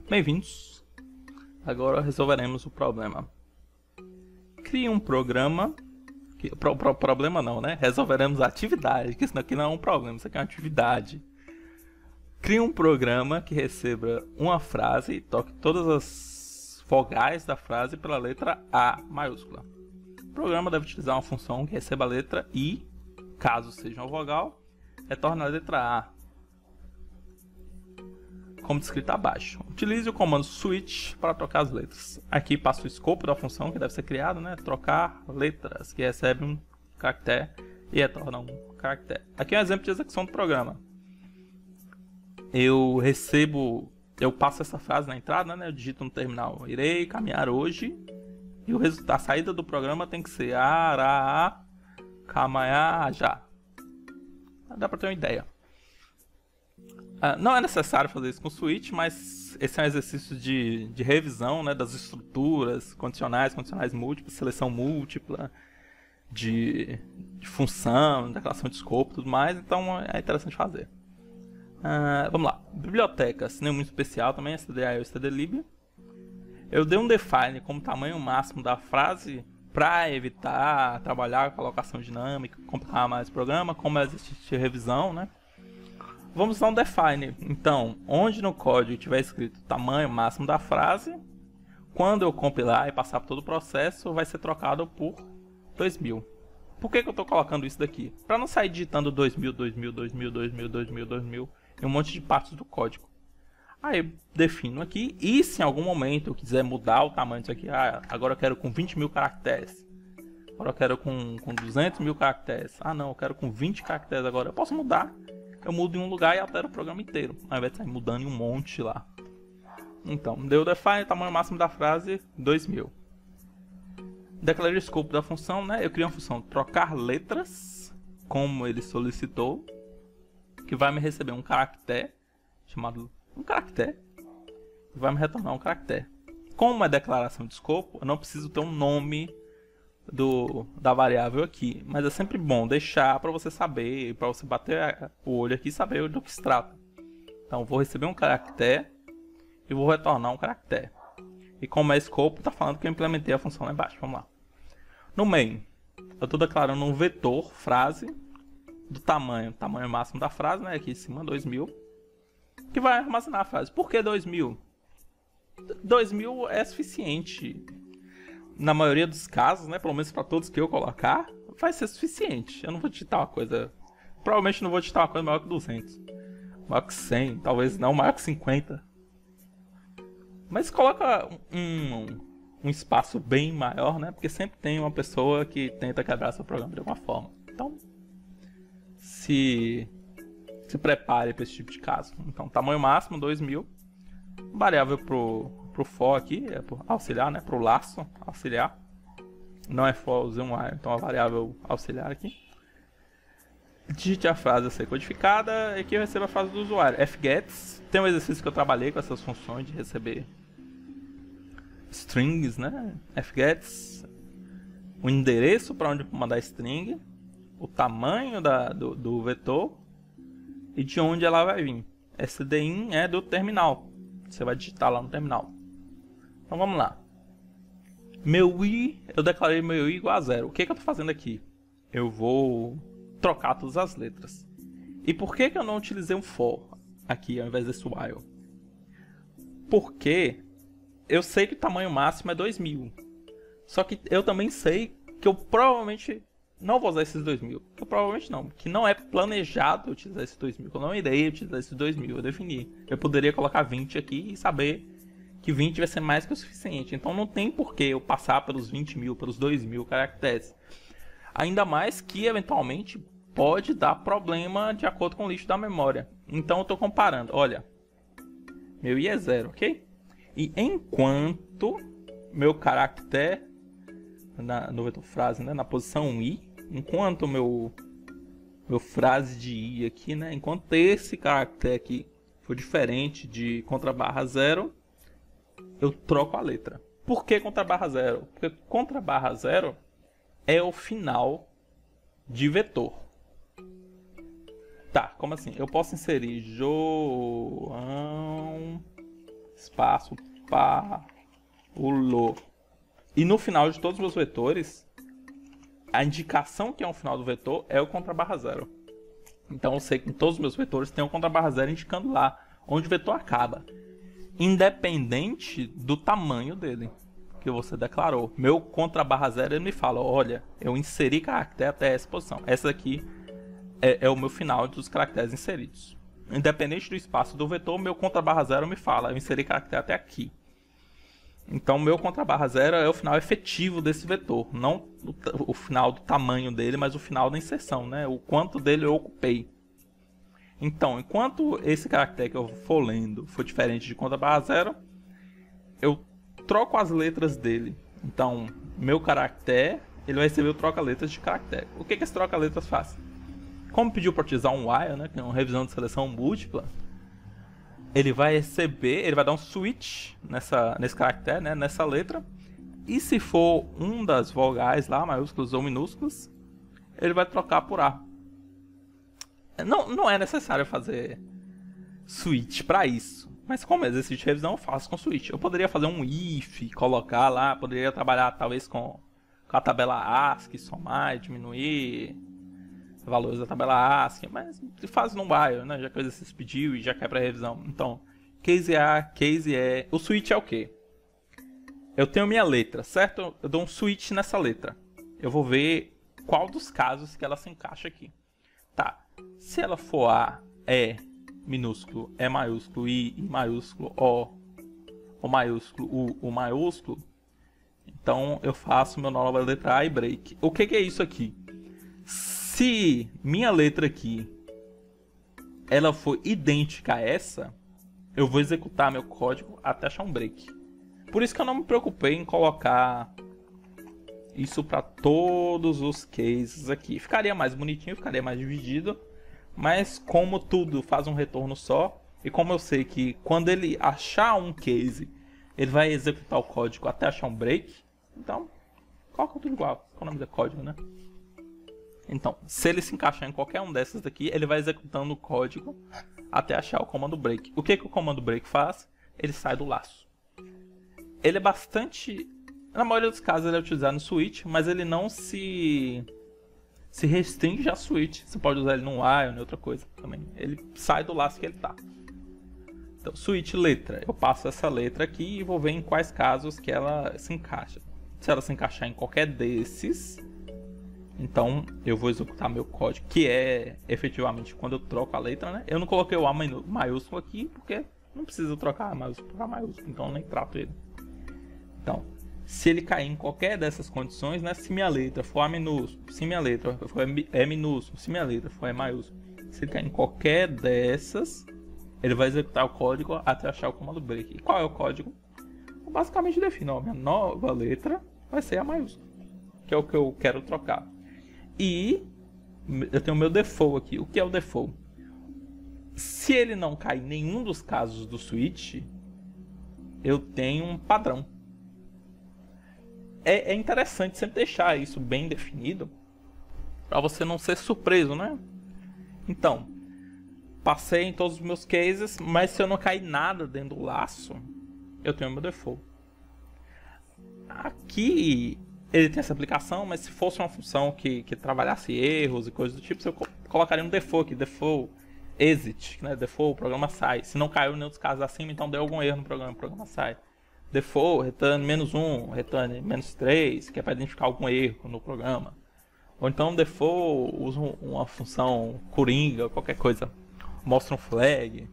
Bem-vindos! Agora resolveremos o problema. Crie um programa... Problema não, né? Resolveremos a atividade, que isso aqui não é um problema, isso aqui é uma atividade. Crie um programa que receba uma frase e toque todas as vogais da frase pela letra A maiúscula. O programa deve utilizar uma função que receba a letra I, caso seja uma vogal, retorna a letra A, como descrito abaixo. Utilize o comando switch para trocar as letras. Aqui passa o escopo da função que deve ser criado, né? Trocar letras, que recebe um caractere e retorna um caractere. Aqui é um exemplo de execução do programa. Eu passo essa frase na entrada, né? Eu digito no terminal: irei caminhar hoje. E a saída do programa tem que ser ará, caminhar já. Dá para ter uma ideia. Não é necessário fazer isso com switch, mas esse é um exercício de revisão, né, das estruturas, condicionais múltiplas, seleção múltipla, de função, declaração de escopo e tudo mais, então é interessante fazer. Vamos lá. Bibliotecas, nenhum muito especial também, stdio e stdlib. Eu dei um define como tamanho máximo da frase para evitar trabalhar com alocação dinâmica, compilar mais o programa, como existe revisão, né? Vamos dar um define. Então, onde no código tiver escrito tamanho máximo da frase, quando eu compilar e passar por todo o processo, vai ser trocado por 2000. Por que eu estou colocando isso daqui? Para não sair digitando 2000 em um monte de partes do código. Aí eu defino aqui, e se em algum momento eu quiser mudar o tamanho disso aqui, agora eu quero com 20.000 caracteres. Agora eu quero com 200.000 caracteres. Não, eu quero com 20 caracteres agora. Eu posso mudar. Eu mudo em um lugar e altero o programa inteiro, ao invés de sair mudando em um monte lá. Então, deu define, tamanho máximo da frase, 2000. Declarei o escopo da função, né? Eu criei uma função trocar letras, como ele solicitou, que vai me receber um caractere, chamado um caractere, e vai me retornar um caractere. Como é declaração de escopo, eu não preciso ter um nome da variável aqui, mas é sempre bom deixar para você saber, para você bater o olho aqui e saber do que se trata. Então vou receber um caractere e vou retornar um caractere. E como é escopo, está falando que eu implementei a função lá embaixo. Vamos lá. No main, eu estou declarando um vetor frase do tamanho máximo da frase, né? Aqui em cima 2000, que vai armazenar a frase. Por que 2000? 2000 é suficiente. Na maioria dos casos, né, pelo menos para todos que eu colocar, vai ser suficiente. Eu não vou digitar uma coisa... Provavelmente não vou digitar uma coisa maior que 200. Maior que 100, talvez não, maior que 50. Mas coloca um espaço bem maior, né? Porque sempre tem uma pessoa que tenta quebrar seu programa de alguma forma. Então, se prepare para esse tipo de caso. Então, tamanho máximo, 2000. Variável pro for aqui, é pro auxiliar, né? Pro laço auxiliar. Não é for, usei um while, então a variável auxiliar aqui. Digite a frase a ser codificada e aqui eu recebo a frase do usuário. fgets, tem um exercício que eu trabalhei com essas funções de receber strings, né? fgets, o endereço para onde mandar string, o tamanho do vetor e de onde ela vai vir. stdin é do terminal. Você vai digitar lá no terminal. Então vamos lá. Meu i, eu declarei meu i igual a 0. O que eu estou fazendo aqui? Eu vou trocar todas as letras. E por que eu não utilizei um for aqui ao invés desse while? Porque eu sei que o tamanho máximo é 2000. Só que eu também sei que eu provavelmente não vou usar esses 2000. Que eu provavelmente não. Que não é planejado utilizar esses 2000. Que eu não irei utilizar esses 2000. Eu defini. Eu poderia colocar 20 aqui e saber que 20 vai ser mais que o suficiente. Então não tem por que eu passar pelos 20.000, pelos 2.000 caracteres. Ainda mais que eventualmente pode dar problema de acordo com o lixo da memória. Então eu estou comparando. Olha, meu i é 0, ok? E enquanto meu caractere no vetor frase, né, na posição i, enquanto meu frase de i aqui, né, enquanto esse caractere aqui for diferente de contrabarra 0, eu troco a letra. Por que contrabarra 0? Porque contrabarra 0 é o final de vetor. Tá, como assim? Eu posso inserir João espaço, Paulo. E no final de todos os meus vetores, a indicação que é um final do vetor é o contrabarra zero. Então eu sei que em todos os meus vetores tem um contrabarra zero indicando lá onde o vetor acaba. Independente do tamanho dele que você declarou. Meu contrabarra zero ele me fala, olha, eu inseri caractere até essa posição. Essa aqui é o meu final dos caracteres inseridos. Independente do espaço do vetor, meu contrabarra zero me fala, eu inseri caractere até aqui. Então, meu contrabarra zero é o final efetivo desse vetor. Não o final do tamanho dele, mas o final da inserção, né? O quanto dele eu ocupei. Então, enquanto esse caractere que eu for lendo for diferente de contrabarra zero, eu troco as letras dele. Então, meu caractere, ele vai receber o troca-letras de caractere. O que esse troca-letras faz? Como pediu para utilizar um while, né? Que é uma revisão de seleção múltipla, ele vai receber, ele vai dar um switch nesse caractere, né, nessa letra. E se for um das vogais lá, maiúsculas ou minúsculas, ele vai trocar por A. Não é necessário fazer switch para isso. Mas como exercício de revisão, eu faço com switch. Eu poderia fazer um if, colocar lá, poderia trabalhar talvez com a tabela ASCII, somar e diminuir valores da tabela ASCII, mas faz no while, né? Já que o exercício pediu e já quer para revisão. Então, case A, case E. O switch é o quê? Eu tenho minha letra, certo? Eu dou um switch nessa letra. Eu vou ver qual dos casos que ela se encaixa aqui. Tá. Se ela for A, E minúsculo, E maiúsculo, I maiúsculo, O maiúsculo, U maiúsculo, então eu faço meu nova letra A e break. O que é isso aqui? Se minha letra aqui ela for idêntica a essa, eu vou executar meu código até achar um break. Por isso que eu não me preocupei em colocar isso para todos os cases aqui. Ficaria mais bonitinho, ficaria mais dividido, mas como tudo faz um retorno só, e como eu sei que quando ele achar um case, ele vai executar o código até achar um break, então coloca tudo igual, economiza código, né? Então, se ele se encaixar em qualquer um dessas daqui, ele vai executando o código até achar o comando break. O que o comando break faz? Ele sai do laço. Ele é bastante... Na maioria dos casos ele é utilizado no switch, mas ele não se restringe a switch. Você pode usar ele num while ou em outra coisa também. Ele sai do laço que ele está. Então, switch letra. Eu passo essa letra aqui e vou ver em quais casos que ela se encaixa. Se ela se encaixar em qualquer desses... Então, eu vou executar meu código, que é efetivamente quando eu troco a letra, né? Eu não coloquei o A maiúsculo aqui, porque não precisa trocar A maiúsculo por A maiúsculo, então eu nem trato ele. Então, se ele cair em qualquer dessas condições, né? Se minha letra for A minúsculo, se minha letra for E minúsculo, se minha letra for E maiúsculo, se ele cair em qualquer dessas, ele vai executar o código até achar o comando break. E qual é o código? Eu basicamente defino, ó, minha nova letra vai ser A maiúsculo, que é o que eu quero trocar. E eu tenho o meu default aqui. O que é o default? Se ele não cair em nenhum dos casos do switch, eu tenho um padrão. É interessante sempre deixar isso bem definido, para você não ser surpreso, né? Então, passei em todos os meus cases, mas se eu não cair nada dentro do laço, eu tenho o meu default. Aqui... ele tem essa aplicação, mas se fosse uma função que trabalhasse erros e coisas do tipo, eu colocaria um default aqui, default exit, né? Default, o programa sai. Se não caiu em nenhum dos casos acima, então deu algum erro no programa, o programa sai. Default, return -1, return -3, que é para identificar algum erro no programa. Ou então default, usa uma função coringa, qualquer coisa, mostra um flag.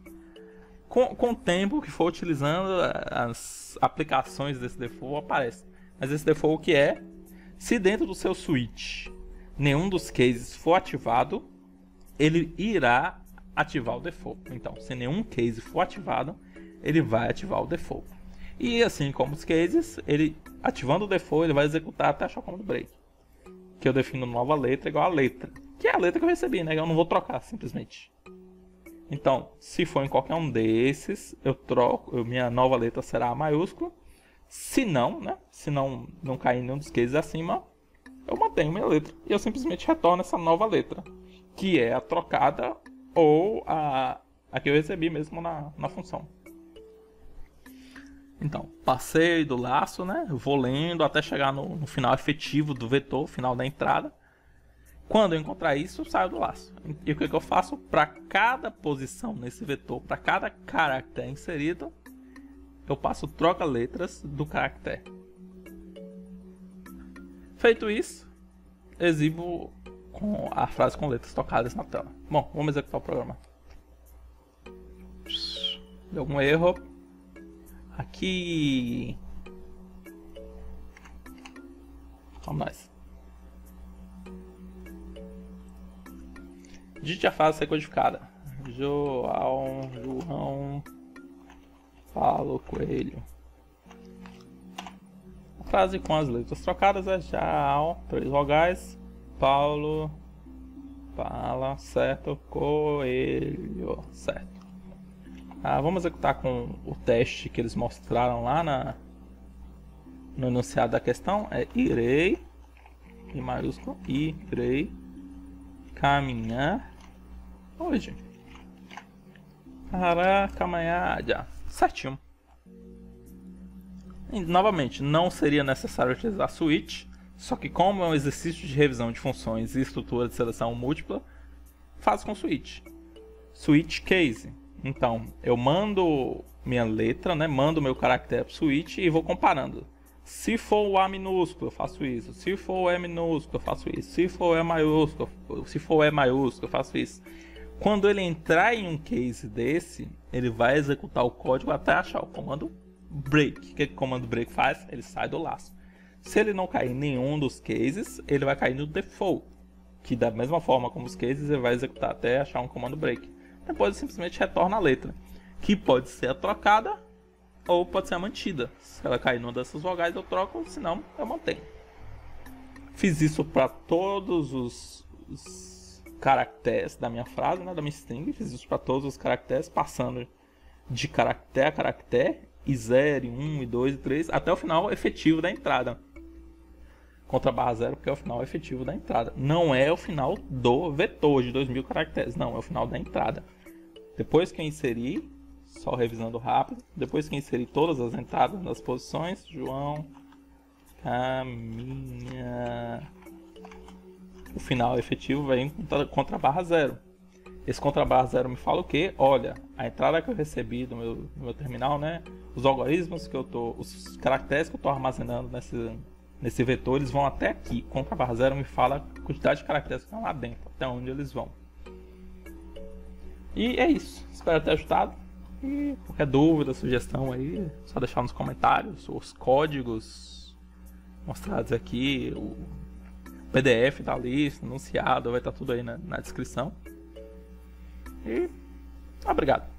Com o tempo que for utilizando, as aplicações desse default aparecem. Mas esse default que é, se dentro do seu switch nenhum dos cases for ativado, ele irá ativar o default. Então, se nenhum case for ativado, ele vai ativar o default. E assim como os cases, ele ativando o default, ele vai executar até achar o comando break. Que eu defino nova letra igual a letra. Que é a letra que eu recebi, né? Eu não vou trocar, simplesmente. Então, se for em qualquer um desses, eu troco, minha nova letra será A maiúsculo. Se não, né? Se não cair em nenhum dos cases acima, eu mantenho minha letra. E eu simplesmente retorno essa nova letra, que é a trocada ou a que eu recebi mesmo na função. Então, passei do laço, né? Vou lendo até chegar no final efetivo do vetor, final da entrada. Quando eu encontrar isso, eu saio do laço. E o que eu faço? Para cada posição nesse vetor, para cada caractere inserido, eu passo troca letras do caractere. Feito isso, exibo com a frase com letras tocadas na tela. Bom, vamos executar o programa. Deu algum erro. Aqui. Vamos nós. Digite a frase a ser codificada. João, Paulo Coelho. A frase com as letras trocadas é João, 3 vogais, Paulo, fala, certo, Coelho, certo. Vamos executar com o teste que eles mostraram lá no enunciado da questão. É irei, em maiúsculo, irei caminhar hoje para caminhar já. Certinho. E, novamente, não seria necessário utilizar switch, só que como é um exercício de revisão de funções e estrutura de seleção múltipla, faz com switch. Switch case. Então, eu mando minha letra, né? Mando meu caractere para o switch e vou comparando. Se for o A minúsculo, eu faço isso. Se for o E minúsculo, eu faço isso. Se for o E maiúsculo, eu faço isso. Quando ele entrar em um case desse, ele vai executar o código até achar o comando break. O que o comando break faz? Ele sai do laço. Se ele não cair em nenhum dos cases, ele vai cair no default, que da mesma forma como os cases, ele vai executar até achar um comando break. Depois ele simplesmente retorna a letra, que pode ser trocada ou pode ser mantida. Se ela cair numa dessas vogais, eu troco, senão eu mantenho. Fiz isso para todos os caracteres da minha frase, né, da minha string. Fiz isso para todos os caracteres, passando de caractere a caractere, e 0, 1, 2 e 3, até o final efetivo da entrada. Contra barra 0, porque é o final efetivo da entrada. Não é o final do vetor de 2000 caracteres, não, é o final da entrada. Depois que eu inserir, só revisando rápido, depois que eu inserir todas as entradas nas posições, João caminha. O final efetivo vem contra barra 0. Esse contra barra 0 me fala o quê? Olha, a entrada que eu recebi do meu terminal, né? Os algoritmos que eu tô, os caracteres que eu estou armazenando nesse vetor, eles vão até aqui. Contra barra 0 me fala a quantidade de caracteres que estão lá dentro, até onde eles vão. E é isso. Espero ter ajudado. E qualquer dúvida, sugestão aí, é só deixar nos comentários. Os códigos mostrados aqui, o PDF da lista, enunciado, vai estar tudo aí na descrição. E obrigado.